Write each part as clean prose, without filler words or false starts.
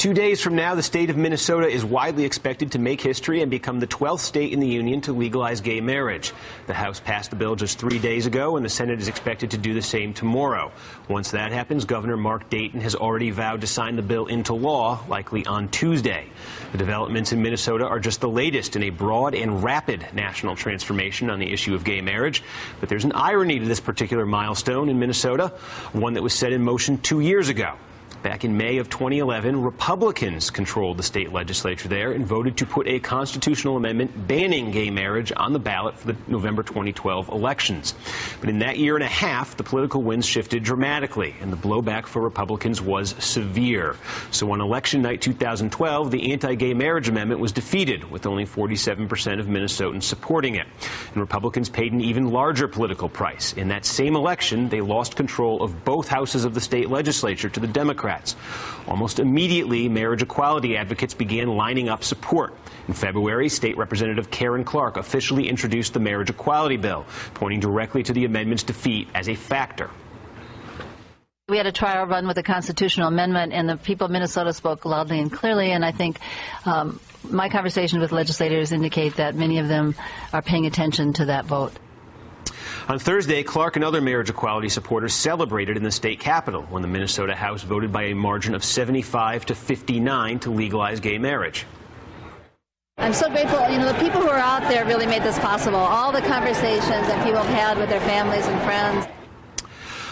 2 days from now, the state of Minnesota is widely expected to make history and become the 12th state in the union to legalize gay marriage. The House passed the bill just 3 days ago, and the Senate is expected to do the same tomorrow. Once that happens, Governor Mark Dayton has already vowed to sign the bill into law, likely on Tuesday. The developments in Minnesota are just the latest in a broad and rapid national transformation on the issue of gay marriage. But there's an irony to this particular milestone in Minnesota, one that was set in motion 2 years ago. Back in May of 2011, Republicans controlled the state legislature there and voted to put a constitutional amendment banning gay marriage on the ballot for the November 2012 elections. But in that year and a half, the political winds shifted dramatically, and the blowback for Republicans was severe. So on election night 2012, the anti-gay marriage amendment was defeated, with only 47% of Minnesotans supporting it. And Republicans paid an even larger political price. In that same election, they lost control of both houses of the state legislature to the Democrats. Almost immediately, marriage equality advocates began lining up support. In February, State Representative Karen Clark officially introduced the marriage equality bill, pointing directly to the amendment's defeat as a factor. We had a trial run with a constitutional amendment, and the people of Minnesota spoke loudly and clearly, and I think my conversations with legislators indicate that many of them are paying attention to that vote. On Thursday, Clark and other marriage equality supporters celebrated in the state capitol when the Minnesota House voted by a margin of 75 to 59 to legalize gay marriage. I'm so grateful. You know, the people who are out there really made this possible. All the conversations that people have had with their families and friends.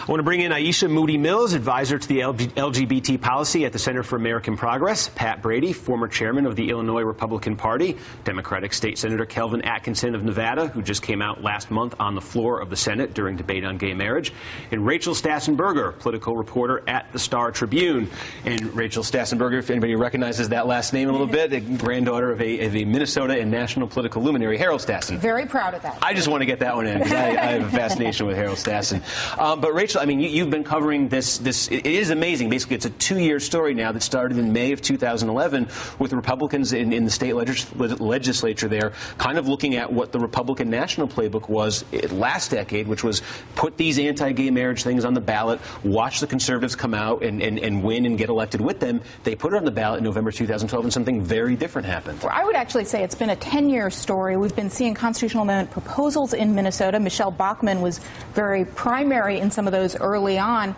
I want to bring in Aisha Moody Mills, advisor to the LGBT policy at the Center for American Progress, Pat Brady, former chairman of the Illinois Republican Party, Democratic State Senator Kelvin Atkinson of Nevada, who just came out last month on the floor of the Senate during debate on gay marriage, and Rachel Stassenberger, political reporter at the Star Tribune. And Rachel Stassenberger, if anybody recognizes that last name a little bit, a granddaughter of a Minnesota and national political luminary, Harold Stassen. Very proud of that. I just want to get that one in because I have a fascination with Harold Stassen. But Rachel, I mean, you've been covering this. It is amazing. Basically, it's a 2-year story now that started in May of 2011 with Republicans in the state legislature there kind of looking at what the Republican national playbook was last decade, which was put these anti-gay marriage things on the ballot, watch the conservatives come out and win and get elected with them. They put it on the ballot in November 2012, and something very different happened. Well, I would actually say it's been a 10-year story. We've been seeing constitutional amendment proposals in Minnesota. Michelle Bachmann was very primary in some of those early on.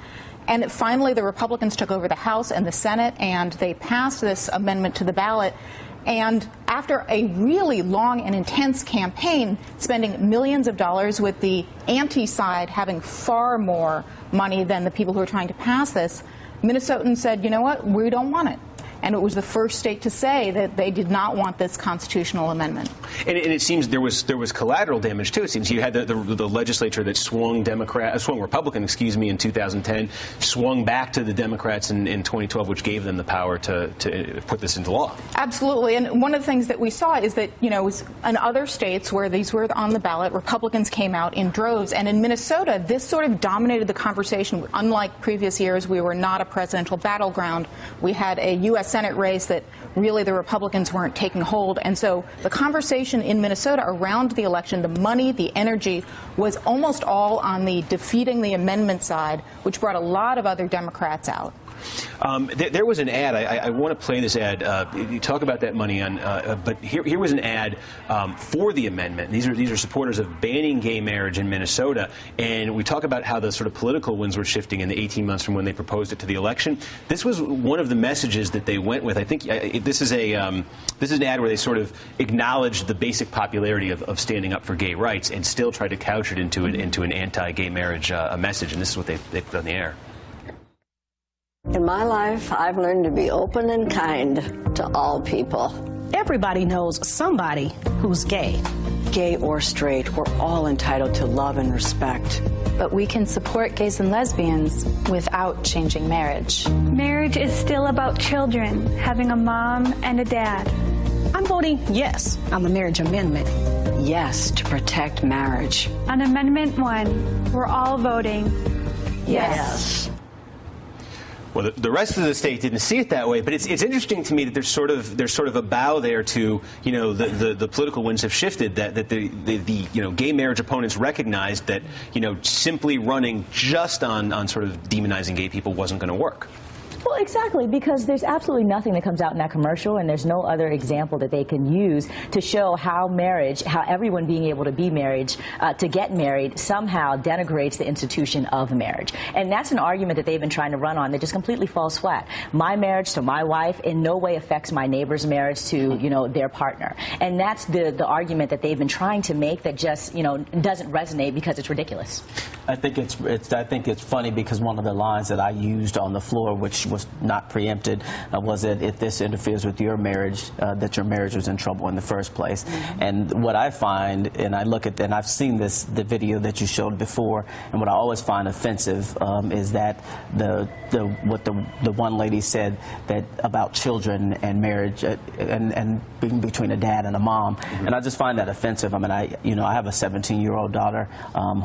And finally, the Republicans took over the House and the Senate, and they passed this amendment to the ballot. And after a really long and intense campaign, spending millions of dollars with the anti-side having far more money than the people who are trying to pass this, Minnesotans said, you know what, we don't want it. And it was the first state to say that they did not want this constitutional amendment. And it seems there was collateral damage too. It seems you had the legislature that swung Republican, in 2010, swung back to the Democrats in 2012, which gave them the power to put this into law. Absolutely. And one of the things that we saw is that, you know, in other states where these were on the ballot, Republicans came out in droves. And in Minnesota, this sort of dominated the conversation. Unlike previous years, we were not a presidential battleground. We had a U.S. Senate race that really the Republicans weren't taking hold. And so the conversation in Minnesota around the election, the money, the energy, was almost all on the defeating the amendment side, which brought a lot of other Democrats out. There was an ad. I want to play this ad. You talk about that money on, but here was an ad for the amendment. These are supporters of banning gay marriage in Minnesota, and we talk about how the sort of political winds were shifting in the 18 months from when they proposed it to the election. This was one of the messages that they went with. I think this is an ad where they sort of acknowledged the basic popularity of standing up for gay rights and still tried to couch it into an anti-gay marriage message. And this is what they put on the air. In my life, I've learned to be open and kind to all people. Everybody knows somebody who's gay. Gay or straight, we're all entitled to love and respect. But we can support gays and lesbians without changing marriage. Marriage is still about children, having a mom and a dad. I'm voting yes on the marriage amendment. Yes to protect marriage. On Amendment 1, we're all voting yes. Well, the rest of the state didn't see it that way, but it's interesting to me that there's sort of a bow there to, you know, the political winds have shifted, that the gay marriage opponents recognized that, you know, simply running just on sort of demonizing gay people wasn't going to work. Well, exactly, because there's absolutely nothing that comes out in that commercial, and there's no other example that they can use to show how marriage, how everyone being able to be married, to get married, somehow denigrates the institution of marriage. And that's an argument that they've been trying to run on that just completely falls flat. My marriage to my wife in no way affects my neighbor's marriage to, you know, their partner. And that's the argument that they've been trying to make that just, you know, doesn't resonate because it's ridiculous. I think it's funny because one of the lines that I used on the floor, which was not preempted, was that if this interferes with your marriage, that your marriage was in trouble in the first place. Mm-hmm. And what I find, and I look at, and I've seen the video that you showed before, and what I always find offensive is that what the one lady said that about children and marriage and being between a dad and a mom, mm-hmm. and I just find that offensive. I mean, I have a 17-year-old daughter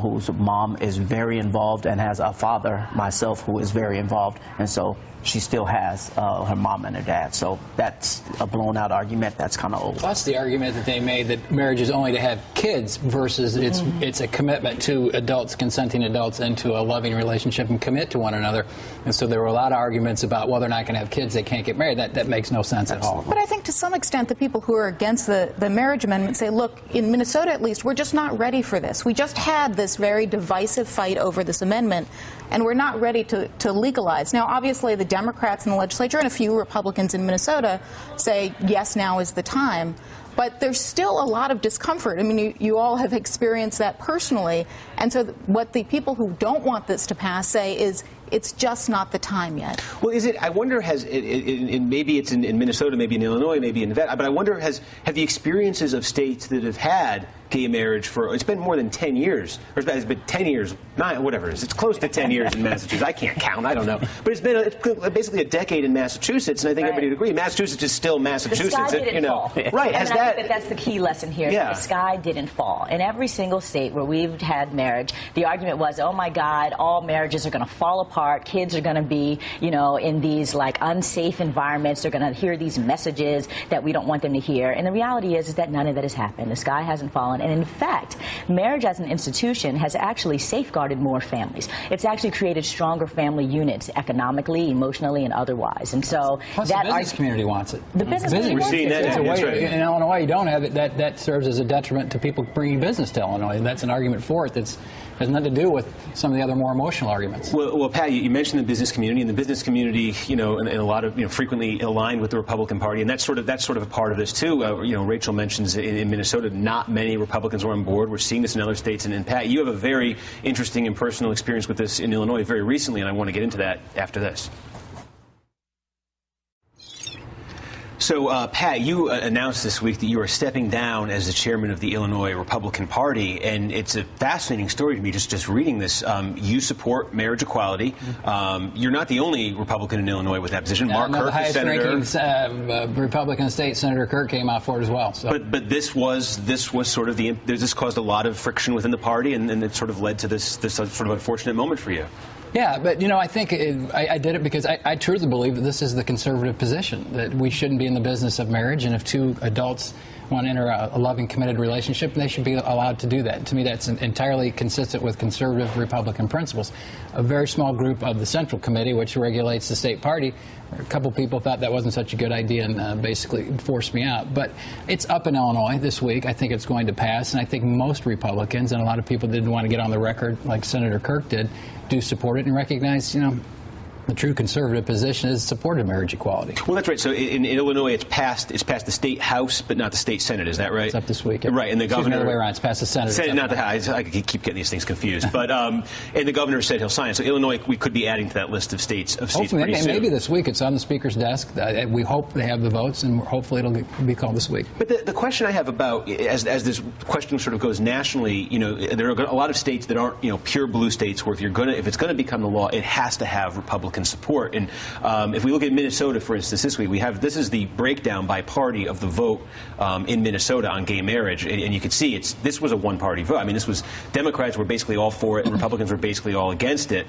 whose mom is very involved and has a father myself who is very involved, and so she still has her mom and her dad. So that's a blown out argument. That's kind of old. That's the argument that they made, that marriage is only to have kids versus it's a commitment to adults, consenting adults, into a loving relationship and commit to one another. And so there were a lot of arguments about, well, they're not going to have kids, they can't get married. That makes no sense at all. But I think to some extent the people who are against the marriage amendment say, look, in Minnesota at least, we're just not ready for this. We just had this very divisive fight over this amendment, and we're not ready to legalize. Now, obviously, the Democrats in the legislature and a few Republicans in Minnesota say, yes, now is the time. But there's still a lot of discomfort. I mean, you all have experienced that personally. And so what the people who don't want this to pass say is, it's just not the time yet. Well, is it? I wonder, maybe it's in Minnesota, maybe in Illinois, maybe in Nevada, but I wonder, have the experiences of states that have had gay marriage for, it's been more than 10 years, or it's been 10 years, whatever it is, it's close to 10 years in Massachusetts. I can't count, I don't know. But it's been basically a decade in Massachusetts, and I think everybody would agree. Massachusetts is still Massachusetts. The sky didn't fall. Right. I think that's the key lesson here. Yeah. The sky didn't fall. In every single state where we've had marriage, the argument was, oh my God, all marriages are going to fall apart. Kids are going to be, you know, in these like unsafe environments. They're going to hear these messages that we don't want them to hear. And the reality is that none of that has happened. The sky hasn't fallen. And in fact, marriage as an institution has actually safeguarded more families. It's actually created stronger family units economically, emotionally, and otherwise. And so plus the business community wants it. The business community wants it. It's a way, in Illinois, you don't have it. That serves as a detriment to people bringing business to Illinois. And that's an argument for it that's has nothing to do with some of the other more emotional arguments. Well, Pat, you mentioned the business community, and the business community, you know, and a lot of, you know, frequently aligned with the Republican Party, and that's sort of a part of this too. You know, Rachel mentions in Minnesota, not many Republicans were on board. We're seeing this in other states, and Pat, you have a very interesting and personal experience with this in Illinois very recently, and I want to get into that after this. So, Pat, you announced this week that you are stepping down as the chairman of the Illinois Republican Party, and it's a fascinating story to me just reading this. You support marriage equality. You're not the only Republican in Illinois with that position. Mark Kirk, the highest-ranking Republican state, Senator Kirk, came out for it as well. So. But this was sort of this caused a lot of friction within the party, and it sort of led to this sort of unfortunate moment for you. Yeah, but, you know, I think I did it because I truly believe that this is the conservative position, that we shouldn't be in the business of marriage, and if two adults want to enter a loving, committed relationship, they should be allowed to do that. To me, that's entirely consistent with conservative Republican principles. A very small group of the Central Committee, which regulates the state party, a couple people thought that wasn't such a good idea and basically forced me out. But it's up in Illinois this week. I think it's going to pass, and I think most Republicans, and a lot of people didn't want to get on the record like Senator Kirk did, do support it and recognize, you know, the true conservative position is support of marriage equality. Well, that's right. So in Illinois, it's passed the state House, but not the state Senate. Is that right? It's up this week. Right, and the governor. The other way around. It's passed the Senate. Not the House. I keep getting these things confused. But and the governor said he'll sign it. So Illinois, we could be adding to that list of states. Hopefully, maybe this week. It's on the Speaker's desk. We hope they have the votes, and hopefully it'll be called this week. But the question I have about, as this question sort of goes nationally, you know, there are a lot of states that aren't, you know, pure blue states where if it's going to become the law, it has to have Republican support. And if we look at Minnesota, for instance, this week, this is the breakdown by party of the vote in Minnesota on gay marriage, and you can see this was a one-party vote. I mean, Democrats were basically all for it, and Republicans were basically all against it.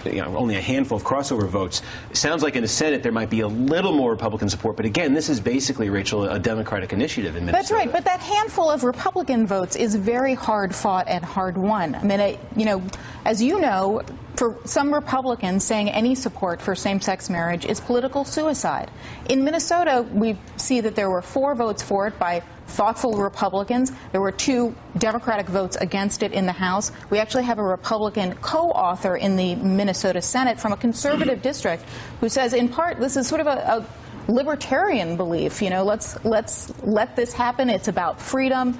You know, only a handful of crossover votes. It sounds like in the Senate there might be a little more Republican support, but again, this is basically, Rachel, a Democratic initiative in Minnesota. That's right, but that handful of Republican votes is very hard fought and hard won. I mean, you know, as you know, for some Republicans, saying any support for same-sex marriage is political suicide. In Minnesota, we see that there were 4 votes for it by thoughtful Republicans. There were 2 Democratic votes against it in the House. We actually have a Republican co-author in the Minnesota Senate from a conservative district who says, in part, this is sort of a libertarian belief. You know, let's let this happen. It's about freedom.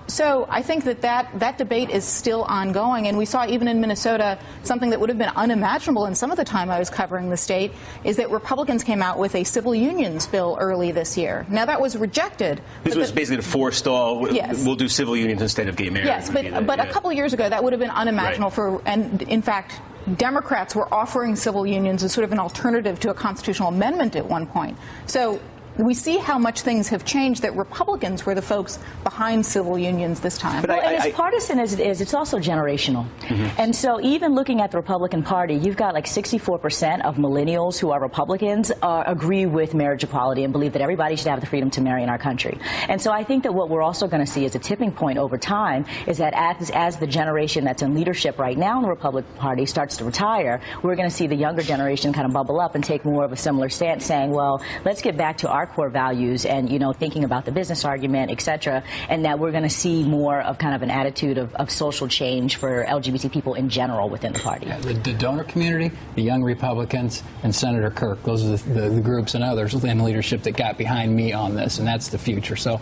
So I think that debate is still ongoing, and we saw even in Minnesota something that would have been unimaginable in some of the time I was covering the state, is that Republicans came out with a civil unions bill early this year. Now, that was rejected. This was basically to forestall, yes. We'll do civil unions instead of gay marriage. Yes, but a couple of years ago, that would have been unimaginable and in fact, Democrats were offering civil unions as sort of an alternative to a constitutional amendment at one point. So we see how much things have changed, that Republicans were the folks behind civil unions this time. But and as partisan as it is, it's also generational. And so even looking at the Republican Party, you've got like 64% of millennials who are Republicans agree with marriage equality and believe that everybody should have the freedom to marry in our country. And so I think that what we're also going to see as a tipping point over time is that as the generation that's in leadership right now in the Republican Party starts to retire, we're going to see the younger generation kind of bubble up and take more of a similar stance, saying, well, let's get back to our core values and, you know, thinking about the business argument, et cetera, and that we're going to see more of kind of an attitude of social change for LGBT people in general within the party. Yeah, the donor community, the young Republicans, and Senator Kirk, those are the groups and others in leadership that got behind me on this, and that's the future. So,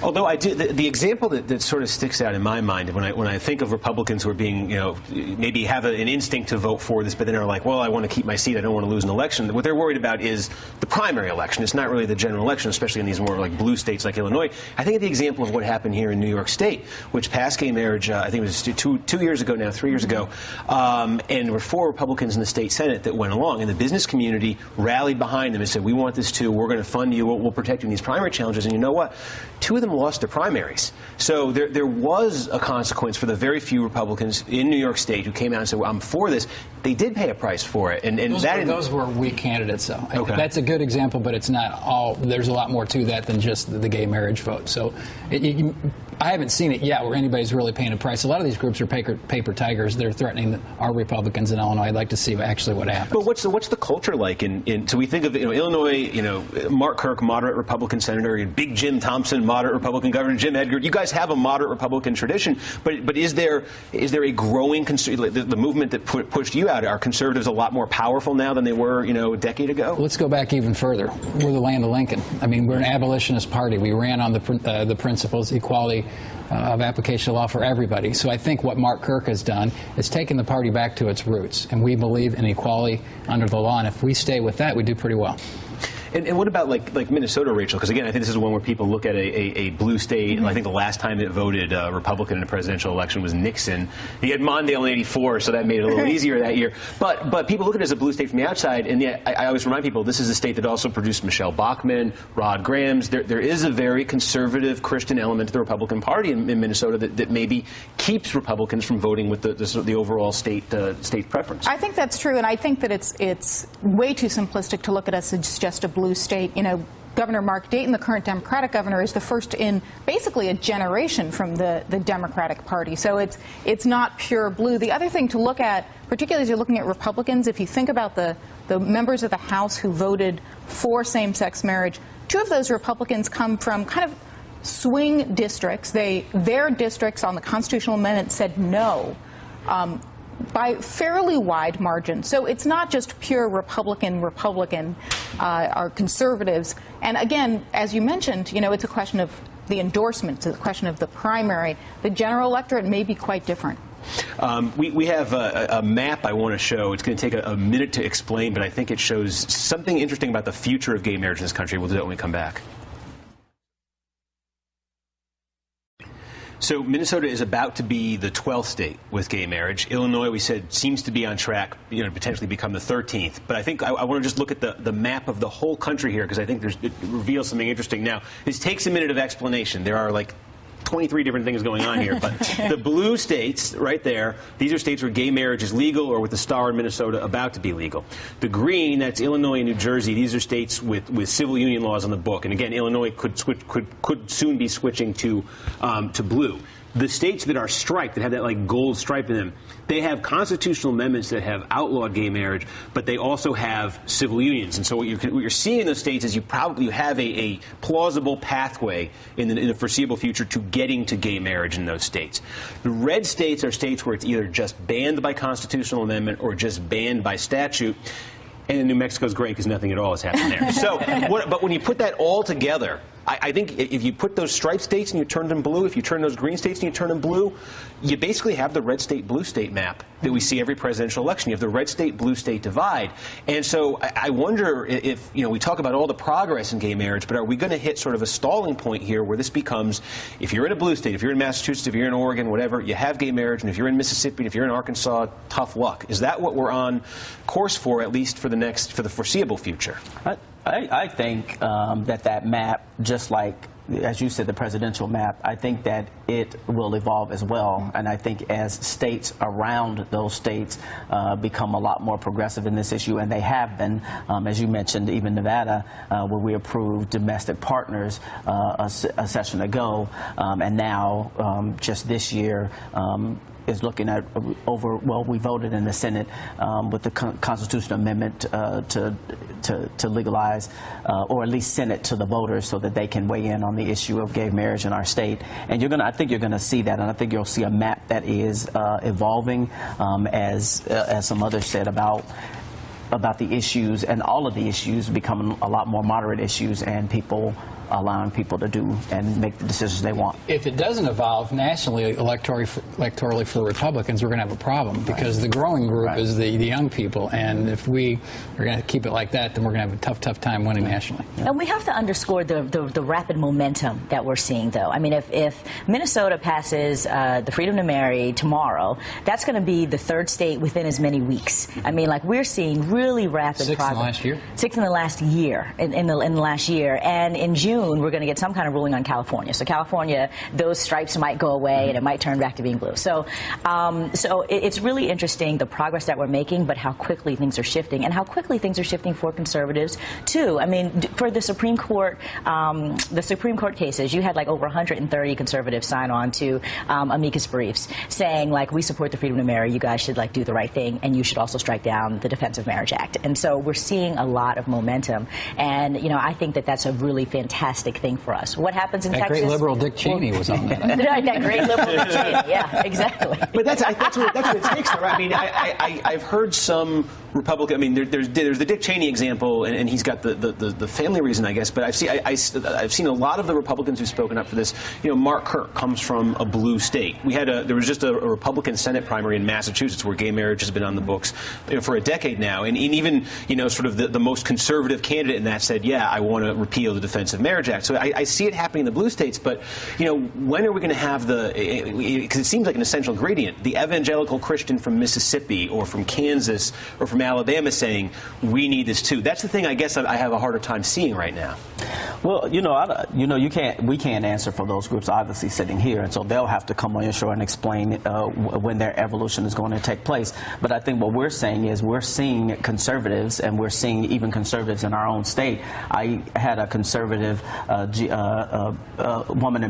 although I do, the example that sort of sticks out in my mind when I think of Republicans who are being, you know, maybe have an instinct to vote for this, but then are like, well, I want to keep my seat, I don't want to lose an election. What they're worried about is the primary election. It's not really the general election, especially in these more like blue states like Illinois. I think of the example of what happened here in New York State, which passed gay marriage, I think it was two years ago now, 3 years ago, and there were 4 Republicans in the state Senate that went along, and the business community rallied behind them and said, we want this too, we're going to fund you, we'll protect you in these primary challenges, and you know what? 2 of them lost their primaries. So there was a consequence for the very few Republicans in New York State who came out and said, well, I'm for this. They did pay a price for it. And those were weak candidates, though. Okay. That's a good example, but it's not all. There's a lot more to that than just the gay marriage vote. So I haven't seen it yet where anybody's really paying a price. A lot of these groups are paper tigers. They're threatening our Republicans in Illinois. I'd like to see actually what happens. But what's the culture like so we think of, you know, Illinois, you know, Mark Kirk, moderate Republican senator, and Big Jim Thompson, moderate Republican governor, Jim Edgar. You guys have a moderate Republican tradition, but is there a growing the movement that pushed you out? Are conservatives a lot more powerful now than they were, you know, a decade ago? Let's go back even further. We're the land of Lincoln. I mean, we're an abolitionist party. We ran on the principles, equality of application of law for everybody. So I think what Mark Kirk has done is taken the party back to its roots, and we believe in equality under the law. And if we stay with that, we do pretty well. And what about like Minnesota, Rachel? Because again, I think this is one where people look at a blue state. I think the last time it voted Republican in a presidential election was Nixon. He had Mondale in '84, so that made it a little easier that year. But people look at it as a blue state from the outside, and yet I always remind people this is a state that also produced Michelle Bachmann, Rod Grams. There is a very conservative Christian element to the Republican Party in Minnesota that maybe keeps Republicans from voting with the overall state preference. I think that's true, and I think that it's way too simplistic to look at us as just a blue state. You know, Governor Mark Dayton, the current Democratic governor, is the first in basically a generation from the Democratic Party. So it's not pure blue. The other thing to look at, particularly as you're looking at Republicans, if you think about the members of the House who voted for same-sex marriage, 2 of those Republicans come from kind of swing districts. Their districts on the constitutional amendment said no. By fairly wide margins. So it's not just pure Republican or conservatives. And again, as you mentioned, you know, it's a question of the endorsement, it's a question of the primary. The general electorate may be quite different. We have a map I want to show. It's going to take a minute to explain, but I think it shows something interesting about the future of gay marriage in this country. We'll do that when we come back. So Minnesota is about to be the 12th state with gay marriage. Illinois, we said, seems to be on track, you know, to potentially become the 13th. But I think I want to just look at the map of the whole country here, because I think it reveals something interesting. Now, this takes a minute of explanation. There are like 23 different things going on here, but the blue states right there, these are states where gay marriage is legal, or with the star in Minnesota about to be legal. The green, that's Illinois and New Jersey. These are states with civil union laws on the book, and again, Illinois could soon be switching to blue. the states that are striped, that have that like gold stripe in them, they have constitutional amendments that have outlawed gay marriage, but they also have civil unions. And so what you're seeing in those states is you have a plausible pathway in the foreseeable future to getting to gay marriage in those states. The red states are states where it's either just banned by constitutional amendment or just banned by statute. And New Mexico's great because nothing at all has happened there. So, but when you put that all together, I think if you put those striped states and you turn them blue, if you turn those green states and you turn them blue, you basically have the red state, blue state map that we see every presidential election. You have the red state, blue state divide. And so I wonder if, we talk about all the progress in gay marriage, but are we going to hit sort of a stalling point here where this becomes, if you're in a blue state, if you're in Massachusetts, if you're in Oregon, whatever, you have gay marriage, and if you're in Mississippi, if you're in Arkansas, tough luck. Is that what we're on course for, at least for the foreseeable future? I think that map, just like, as you said, the presidential map, I think that it will evolve as well. And I think as states around those states become a lot more progressive in this issue, and they have been, as you mentioned, even Nevada, where we approved domestic partners a session ago, and now just this year, is looking at we voted in the Senate with the constitutional amendment to legalize, or at least send it to the voters so that they can weigh in on the issue of gay marriage in our state. And I think you're gonna see that, and I think you'll see a map that is evolving, as some others said about the issues, and all of the issues becoming a lot more moderate issues, and allowing people to do and make the decisions they want. If it doesn't evolve nationally, electorally for Republicans, we're going to have a problem, because the growing group is the young people, and if we are going to keep it like that, then we're going to have a tough time winning nationally. And we have to underscore the rapid momentum that we're seeing, though. I mean, if Minnesota passes the freedom to marry tomorrow, that's going to be the third state within as many weeks. I mean, like, we're seeing really rapid progress. 6 in the last year? 6 in the last year, in the last year. And in June, we're going to get some kind of ruling on California. So California, those stripes might go away, and it might turn back to being blue. So, it's really interesting, the progress that we're making, but how quickly things are shifting, and how quickly things are shifting for conservatives too. I mean, for the Supreme Court cases, you had like over 130 conservatives sign on to amicus briefs saying, like, we support the freedom to marry. You guys should like do the right thing, and you should also strike down the Defense of Marriage Act. And so we're seeing a lot of momentum, and I think that that's a really fantastic thing for us. What happens in Texas? That great liberal Dick Cheney was on that. That great liberal Dick Cheney, yeah, exactly. But that's what it takes, though. I mean, I've heard some Republican. I mean, there's the Dick Cheney example, and he's got the family reason, I guess. But I've seen a lot of the Republicans who've spoken up for this. Mark Kirk comes from a blue state. There was just a Republican Senate primary in Massachusetts where gay marriage has been on the books for a decade now, and even sort of the most conservative candidate in that said, yeah, I want to repeal the Defense of Marriage Act. So I see it happening in the blue states, but when are we going to have because it seems like an essential ingredient, the evangelical Christian from Mississippi or from Kansas or from Alabama saying we need this too. That's the thing I guess I have a harder time seeing right now. Well, we can't answer for those groups obviously sitting here, and so they'll have to come on your show and explain when their evolution is going to take place. But I think what we're saying is we're seeing conservatives, and we're seeing even conservatives in our own state. I had a conservative woman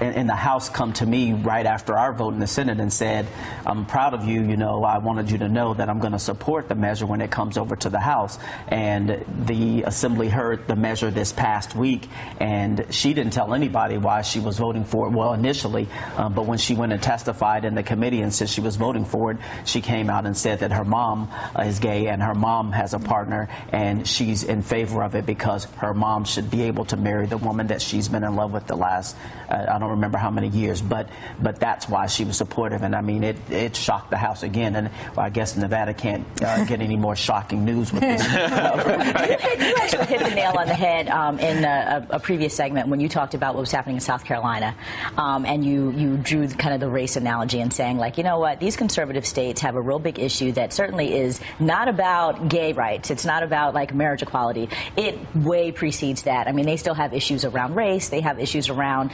in the House come to me right after our vote in the Senate and said, I'm proud of you, I wanted you to know that I'm going to support the measure when it comes over to the House. And the Assembly heard the measure this past week, and she didn't tell anybody why she was voting for it, well, initially, but when she went and testified in the committee and said she was voting for it, she came out and said that her mom is gay and her mom has a partner, and she's in favor of it because her mom should be able to marry the woman that she's been in love with the last, I don't remember how many years, but that's why she was supportive. And I mean, it shocked the House again, and I guess Nevada can't get any more shocking news with this. You actually hit the nail on the head in a previous segment when you talked about what was happening in South Carolina, and you drew kind of the race analogy and saying, like, what, these conservative states have a real big issue that certainly is not about gay rights. It's not about like marriage equality. It way precedes that. I mean, they still have issues around race. They have issues around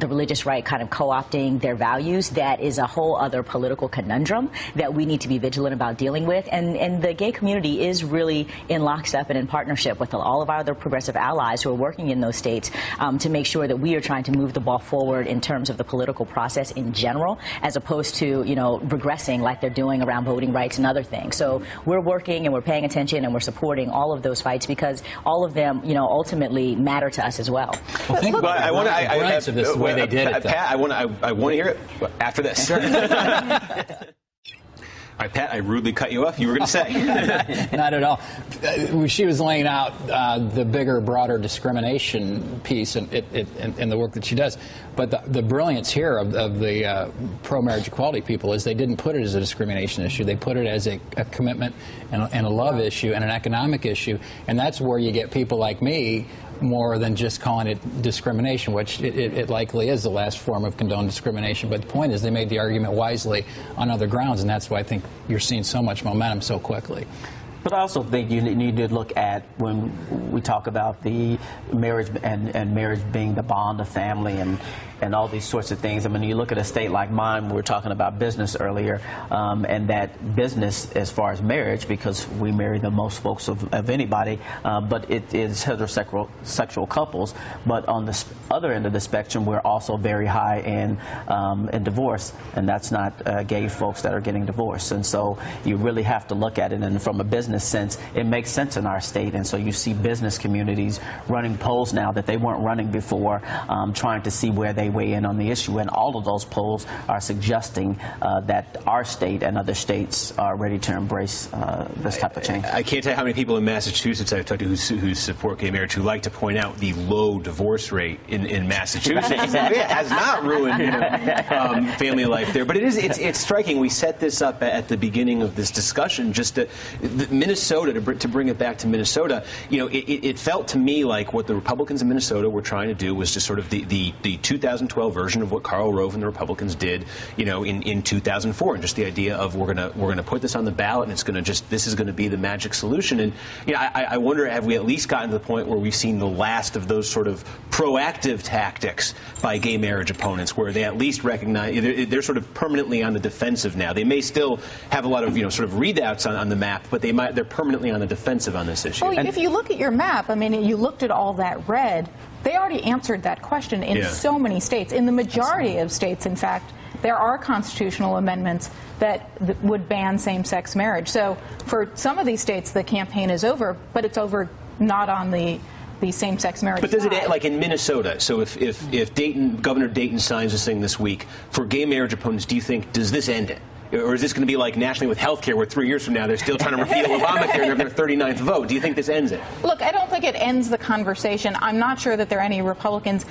the religious right kind of co-opting their values. That is a whole other political conundrum that we need to be vigilant about dealing with. And the gay community is really in lockstep and in partnership with all all of our other progressive allies who are working in those states to make sure that we are trying to move the ball forward in terms of the political process in general, as opposed to, you know, regressing like they're doing around voting rights and other things. So we're working and we're paying attention and we're supporting all of those fights because all of them, you know, ultimately matter to us as well. Well, think about the way they did it. Pat, I want to hear it after this. Sure. All right, Pat, I rudely cut you off. You were going to say. Not at all. She was laying out the bigger, broader discrimination piece in the work that she does. But the brilliance here of the pro-marriage equality people is they didn't put it as a discrimination issue. They put it as a commitment and a love issue and an economic issue. And that's where you get people like me more than just calling it discrimination, which it likely is the last form of condoned discrimination. But the point is they made the argument wisely on other grounds, and that's why I think you're seeing so much momentum so quickly. But I also think you need to look at when we talk about the marriage and marriage being the bond of family and all these sorts of things. I mean, you look at a state like mine, we were talking about business earlier, and that business as far as marriage, because we marry the most folks of anybody, but it is heterosexual couples. But on the other end of the spectrum, we're also very high in divorce, and that's not gay folks that are getting divorced. And so you really have to look at it, and from a business sense, it makes sense in our state. And so you see business communities running polls now that they weren't running before, trying to see where they weigh in on the issue, and all of those polls are suggesting that our state and other states are ready to embrace this type of change. I can't tell you how many people in Massachusetts I've talked to who support gay marriage who like to point out the low divorce rate in Massachusetts. It has not ruined family life there, but it's striking. We set this up at the beginning of this discussion. Just Minnesota, to bring it back to Minnesota, you know, it felt to me like what the Republicans in Minnesota were trying to do was just sort of the 2012 version of what Karl Rove and the Republicans did, you know, in 2004, and just the idea of we're gonna put this on the ballot, and this is gonna be the magic solution. And you know, I wonder, have we at least gotten to the point where we've seen the last of those sort of proactive tactics by gay marriage opponents, where they at least recognize they're sort of permanently on the defensive now? They may still have a lot of, you know, sort of readouts on the map, but they're permanently on the defensive on this issue. Well, if you look at your map, I mean, you looked at all that red. They already answered that question in so many states. In the majority of states, in fact, there are constitutional amendments that would ban same-sex marriage. So for some of these states, the campaign is over, but it's over not on the same-sex marriage. But does it, like in Minnesota, so if Governor Dayton signs this thing this week, for gay marriage opponents, do you think, does this end it? Or is this going to be like nationally with health care, where 3 years from now they're still trying to repeal Obamacare and they're their 39th vote? Do you think this ends it? Look, I don't think it ends the conversation. I'm not sure that there are any Republicans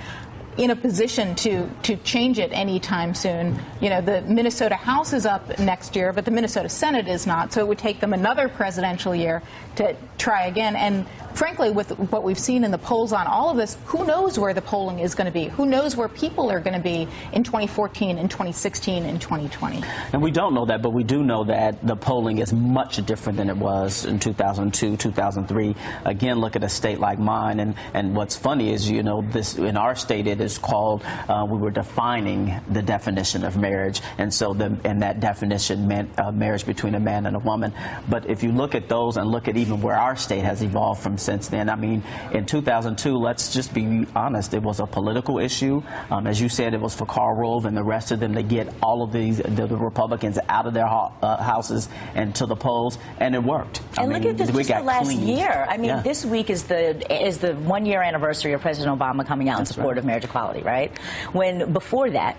in a position to change it anytime soon. You know, the Minnesota House is up next year, but the Minnesota Senate is not. So it would take them another presidential year to try again. And frankly, with what we've seen in the polls on all of this, who knows where the polling is going to be? Who knows where people are going to be in 2014, in 2016, in 2020? And we don't know that, but we do know that the polling is much different than it was in 2002, 2003. Again, look at a state like mine. And what's funny is, you know, this in our state it is called, we were defining the definition of marriage. And so and that definition meant marriage between a man and a woman. But if you look at those and look at even where our state has evolved from since then, I mean, in 2002, let's just be honest, it was a political issue. As you said, it was for Karl Rove and the rest of them to get all of the Republicans out of their houses and to the polls, and it worked. And look at this, just the last year. I mean, this week is the 1 year anniversary of President Obama coming out in support of marriage equality, right? When before that,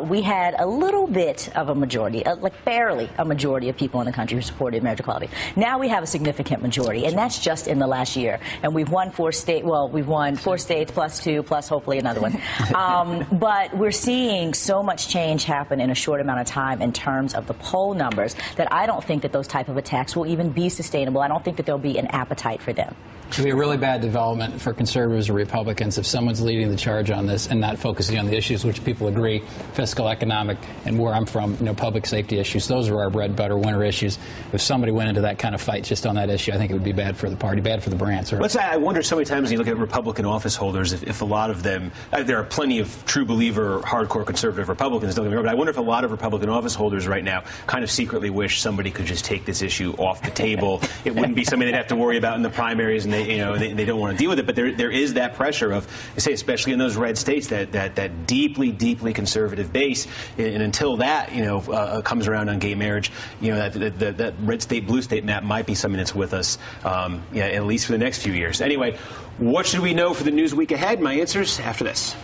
we had a little bit of a majority, like barely a majority of people in the country who supported marriage equality. Now we have a significant majority, and that's just in the last year. And we've won 4 states. Well, we've won 4 states plus 2 plus hopefully another one. But we're seeing so much change happen in a short amount of time in terms of the poll numbers that I don't think that those type of attacks will even be sustainable. I don't think that there'll be an appetite for them. It would be a really bad development for conservatives or Republicans if someone's leading the charge on this and not focusing on the issues which people agree, fiscal, economic, and where I'm from, you know, public safety issues. Those are our bread, butter, winter issues. If somebody went into that kind of fight just on that issue, I think it would be bad for the party, bad for the brand. I wonder so many times when you look at Republican office holders, if a lot of them, there are plenty of true believer, hardcore conservative Republicans, don't get me wrong, but I wonder if a lot of Republican office holders right now kind of secretly wish somebody could just take this issue off the table. It wouldn't be something they'd have to worry about in the primaries, and they don't want to deal with it. But there is that pressure of, I say, especially in those red states, that deeply, deeply conservative base. And until that, comes around on gay marriage, that red state, blue state map might be something that's with us, at least for the next few years. Anyway, what should we know for the news week ahead? My answers after this.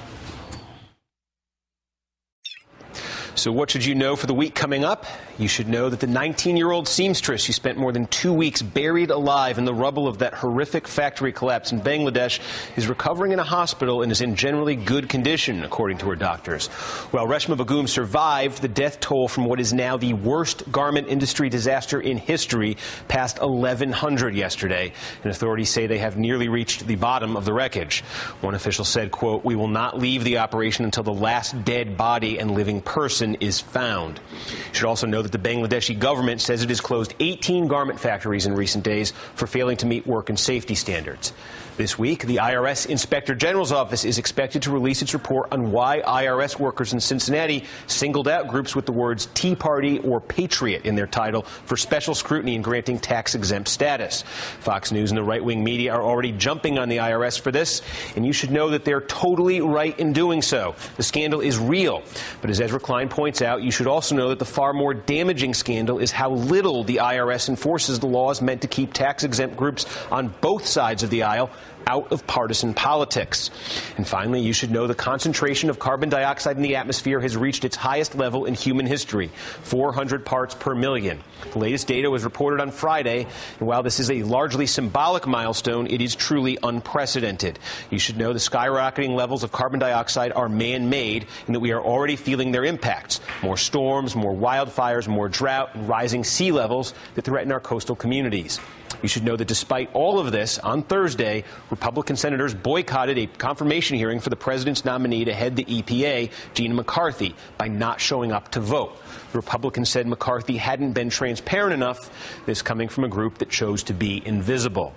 So what should you know for the week coming up? You should know that the 19-year-old seamstress who spent more than 2 weeks buried alive in the rubble of that horrific factory collapse in Bangladesh is recovering in a hospital and is in generally good condition, according to her doctors. While Reshma Begum survived, the death toll from what is now the worst garment industry disaster in history passed 1,100 yesterday, and authorities say they have nearly reached the bottom of the wreckage. One official said, quote, "We will not leave the operation until the last dead body and living person is found." You should also know that the Bangladeshi government says it has closed 18 garment factories in recent days for failing to meet work and safety standards. This week, the IRS Inspector General's office is expected to release its report on why IRS workers in Cincinnati singled out groups with the words Tea Party or Patriot in their title for special scrutiny in granting tax-exempt status. Fox News and the right-wing media are already jumping on the IRS for this, and you should know that they're totally right in doing so. The scandal is real, but as Ezra Klein points out, you should also know that the far more damaging scandal is how little the IRS enforces the laws meant to keep tax-exempt groups on both sides of the aisle out of partisan politics. And finally, you should know the concentration of carbon dioxide in the atmosphere has reached its highest level in human history, 400 parts per million. The latest data was reported on Friday, and while this is a largely symbolic milestone, it is truly unprecedented. You should know the skyrocketing levels of carbon dioxide are man-made and that we are already feeling their impacts. More storms, more wildfires, more drought, and rising sea levels that threaten our coastal communities. You should know that despite all of this, on Thursday, Republican senators boycotted a confirmation hearing for the president's nominee to head the EPA, Gina McCarthy, by not showing up to vote. The Republicans said McCarthy hadn't been transparent enough, this coming from a group that chose to be invisible.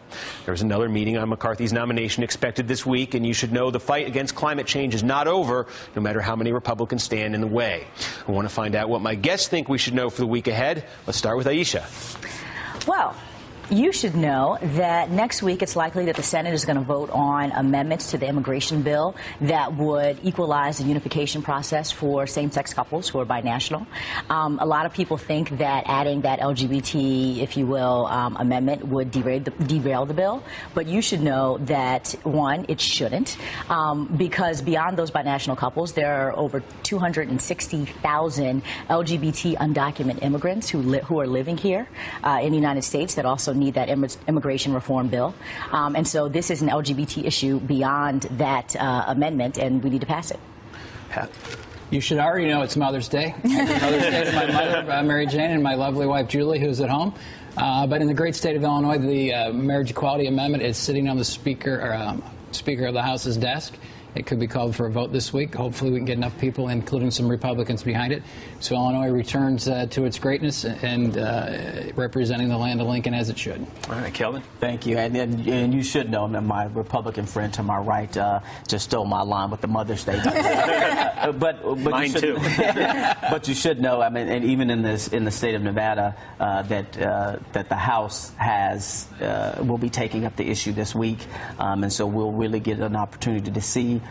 There's another meeting on McCarthy's nomination expected this week, and you should know the fight against climate change is not over, no matter how many Republicans stand in the way. I want to find out what my guests think we should know for the week ahead. Let's start with Aisha. Well, you should know that next week it's likely that the Senate is going to vote on amendments to the immigration bill that would equalize the unification process for same-sex couples who are binational. A lot of people think that adding that LGBT, if you will, amendment would derail the bill. But you should know that, one, it shouldn't, because beyond those binational couples, there are over 260,000 LGBT undocumented immigrants who are living here in the United States that also need that immigration reform bill. And so this is an LGBT issue beyond that amendment, and we need to pass it. You should already know it's Mother's Day. Happy Mother's Day to my mother, Mary Jane, and my lovely wife, Julie, who's at home. But in the great state of Illinois, the Marriage Equality Amendment is sitting on the Speaker of the House's desk. It could be called for a vote this week. Hopefully we can get enough people, including some Republicans, behind it. So Illinois returns to its greatness and representing the land of Lincoln as it should. All right, Kelvin. Thank you. And you should know that my Republican friend to my right just stole my line with the Mother's Day. but mine too. But you should know, I mean, and even in the state of Nevada, that the House will be taking up the issue this week, and so we'll really get an opportunity to see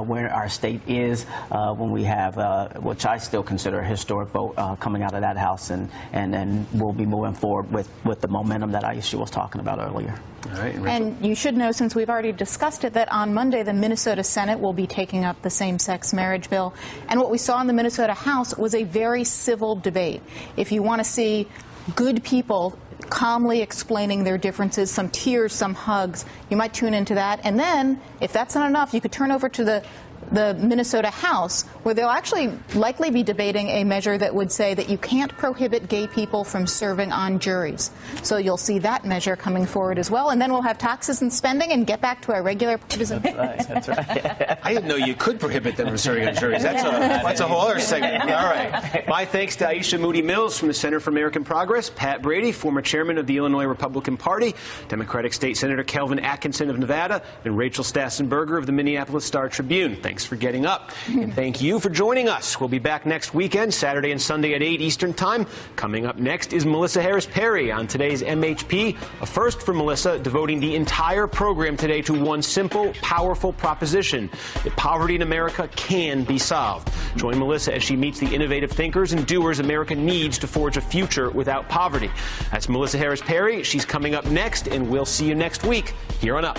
where our state is when we have, which I still consider a historic vote coming out of that House, and we'll be moving forward with the momentum that Aisha was talking about earlier. All right, and you should know, since we've already discussed it, that on Monday the Minnesota Senate will be taking up the same-sex marriage bill. And what we saw in the Minnesota House was a very civil debate. If you want to see good people calmly explaining their differences, some tears, some hugs, you might tune into that. And then, if that's not enough, you could turn over to the Minnesota House, where they'll actually likely be debating a measure that would say that you can't prohibit gay people from serving on juries. So you'll see that measure coming forward as well. And then we'll have taxes and spending and get back to our regular partisan. That's right. I didn't know you could prohibit them from serving on juries. That's a whole other segment. All right. My thanks to Aisha Moody Mills from the Center for American Progress, Pat Brady, former chairman of the Illinois Republican Party, Democratic State Senator Kelvin Atkinson of Nevada, and Rachel Stassenberger of the Minneapolis Star Tribune. Thanks Thanks for getting up. And thank you for joining us. We'll be back next weekend, Saturday and Sunday at 8 Eastern Time. Coming up next is Melissa Harris Perry on today's MHP. A first for Melissa, devoting the entire program today to one simple, powerful proposition: that poverty in America can be solved. Join Melissa as she meets the innovative thinkers and doers America needs to forge a future without poverty. That's Melissa Harris Perry. She's coming up next, and we'll see you next week here on Up.